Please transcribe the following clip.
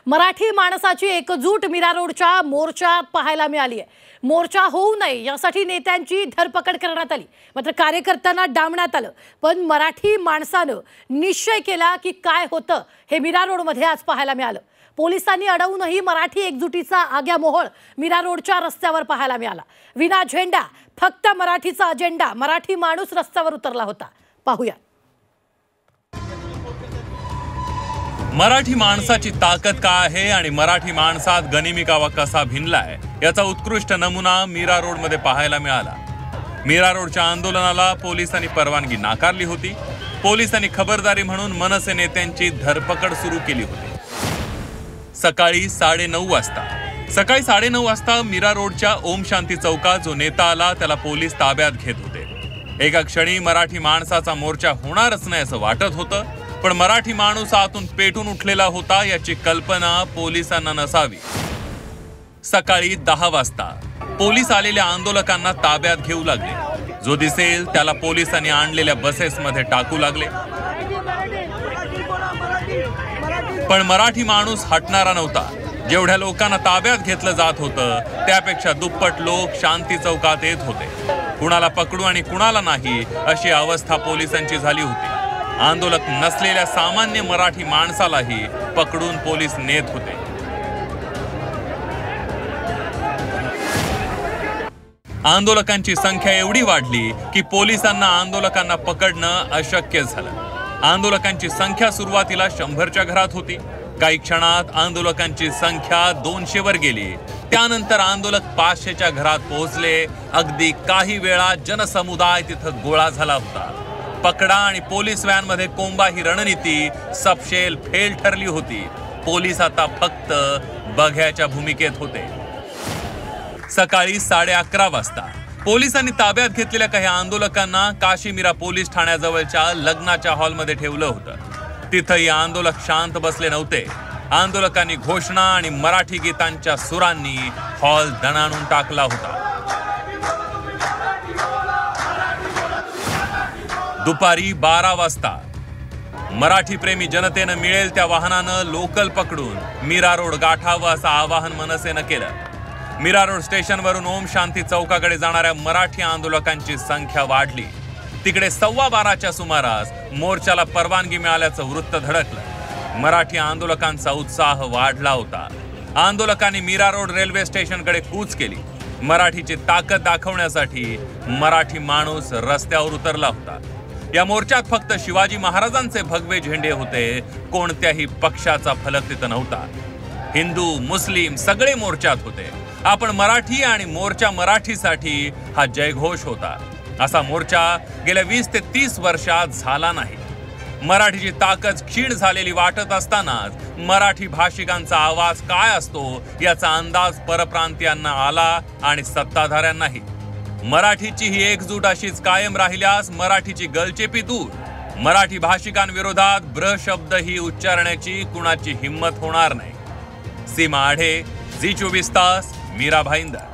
मराठी माणसाची एकजूट मीरा रोडच्या मोर्चात पाहायला मिळाली आहे। मोर्चा होऊ नये यासाठी नेत्यांची धरपकड करण्यात आली, मात्र कार्यकर्त्यांना डांबण्यात आलं। पण मराठी माणसानं निश्चय केला की काय होतं हे मीरा रोडमध्ये आज पाहायला मिळालं। पोलिसांनी अडवूनही मराठी एकजुटीचा आग्या मोहोळ मीरा रोडच्या रस्त्यावर पाहायला मिळाला। विना झेंडा, फक्त मराठीचा अजेंडा, मराठी माणूस रस्त्यावर उतरला होता। पाहूया। मराठी माणसाची ताकद काय आहे आणि मराठी माणसात गनिमी कावा कसा भिनलाय याचा उत्कृष्ट नमुना मीरा रोड मध्ये पाहायला मिळाला। मीरा रोडच्या आंदोलनाला पोलिसांनी परवानगी नाकारली होती। पोलिसांनी खबरदारी म्हणून मनसे नेत्यांची धरपकड सुरू केली होती। सकाळी 9:30 वाजता मीरा रोडच्या ओम शांती चौकात जो नेता आला त्याला पोलीस ताब्यात घेत होते। एका क्षणी मराठी माणसाचा मोर्चा होणारच नाही असं वाटत होतं, पण मराठी माणूस आतून पेटून उठलेला होता याची कल्पना पोलिसांना नसावी। सकाळी 10 वाजता पोलीस आलेल्या आंदोलकांना ताब्यात घेऊ लागले। जो दिसेल त्याला पोलिसांनी आणलेल्या बसेसमध्ये टाकू लागले। पण मराठी माणूस हटणारा नव्हता। जेवढ्या लोकांना ताब्यात घेतलं जात होतं त्यापेक्षा दुप्पट लोक शांती चौकात येत होते। कुणाला पकडू आणि कुणाला नाही अशी अवस्था पोलिसांची झाली होती। आंदोलक नसलेल्या सामान्य मराठी माणसालाही पकडून पोलीस नेत होते। आंदोलकांची संख्या एवढी वाढली की पोलिसांना आंदोलकांना पकडणं अशक्य झालं। आंदोलकांची संख्या सुरुवातीला 100च्या घरात होती। काही क्षणात आंदोलकांची संख्या 200 वर गेली। त्यानंतर आंदोलक 500च्या घरात पोहोचले। अगदी काही वेळा जनसमुदाय तिथं गोळा झाला होता। पकडा आणि पोलीस व्हॅन मध्ये कोंबा ही रणनीती सपशेल फेल ठरली होती। पोलीस आता फक्त बघ्याच्या भूमिकेत होते। सकाळी 11:30 वाजता पोलिसांनी ताब्यात घेतलेल्या काही आंदोलकांना काशीमीरा पोलीस ठाण्याजवळच्या लग्नाच्या हॉलमध्ये ठेवलं होतं। तिथंही आंदोलक शांत बसले नव्हते। आंदोलकांनी घोषणा आणि मराठी गीतांच्या सुरांनी हॉल दणाणून टाकला होता। दुपारी 12 वाजता मराठी प्रेमी जनतेनं मिळेल त्या वाहनानं लोकल पकडून मीरा रोड गाठावं असं आवाहन मनसेनं केलं। मीरा रोड स्टेशनवरून ओम शांती चौकाकडे जाणाऱ्या मराठी आंदोलकांची संख्या वाढली। तिकडे 12:15च्या सुमारास मोर्चाला परवानगी मिळाल्याचं वृत्त धडकलं। मराठी आंदोलकांचा उत्साह वाढला होता। आंदोलकांनी मीरा रोड रेल्वे स्टेशनकडे कूच केली। मराठीची ताकद दाखवण्यासाठी मराठी माणूस रस्त्यावर उतरला होता। या मोर्चात फक्त शिवाजी महाराजांचे भगवे झेंडे होते, कोणत्याही पक्षाचा फलक तिथं नव्हता। हिंदू मुस्लिम सगळे मोर्चात होते। आपण मराठी आणि मोर्चा मराठीसाठी हा जयघोष होता। असा मोर्चा गेल्या 20 ते 30 वर्षात झाला नाही। मराठीची ताकद क्षीण झालेली वाटत असतानाच मराठी भाषिकांचा आवाज काय असतो याचा अंदाज परप्रांतीयांना आला आणि सत्ताधाऱ्यांनाही। मराठीची ही एकजूट अशीच कायम राहिल्यास मराठीची गलचेपी दूर। मराठी भाषिकांविरोधात ब्र शब्द ही उच्चारण्याची कुणाची हिम्मत होणार नाही। सीमा आढे, झी 24 तास, मीरा भाईंदर।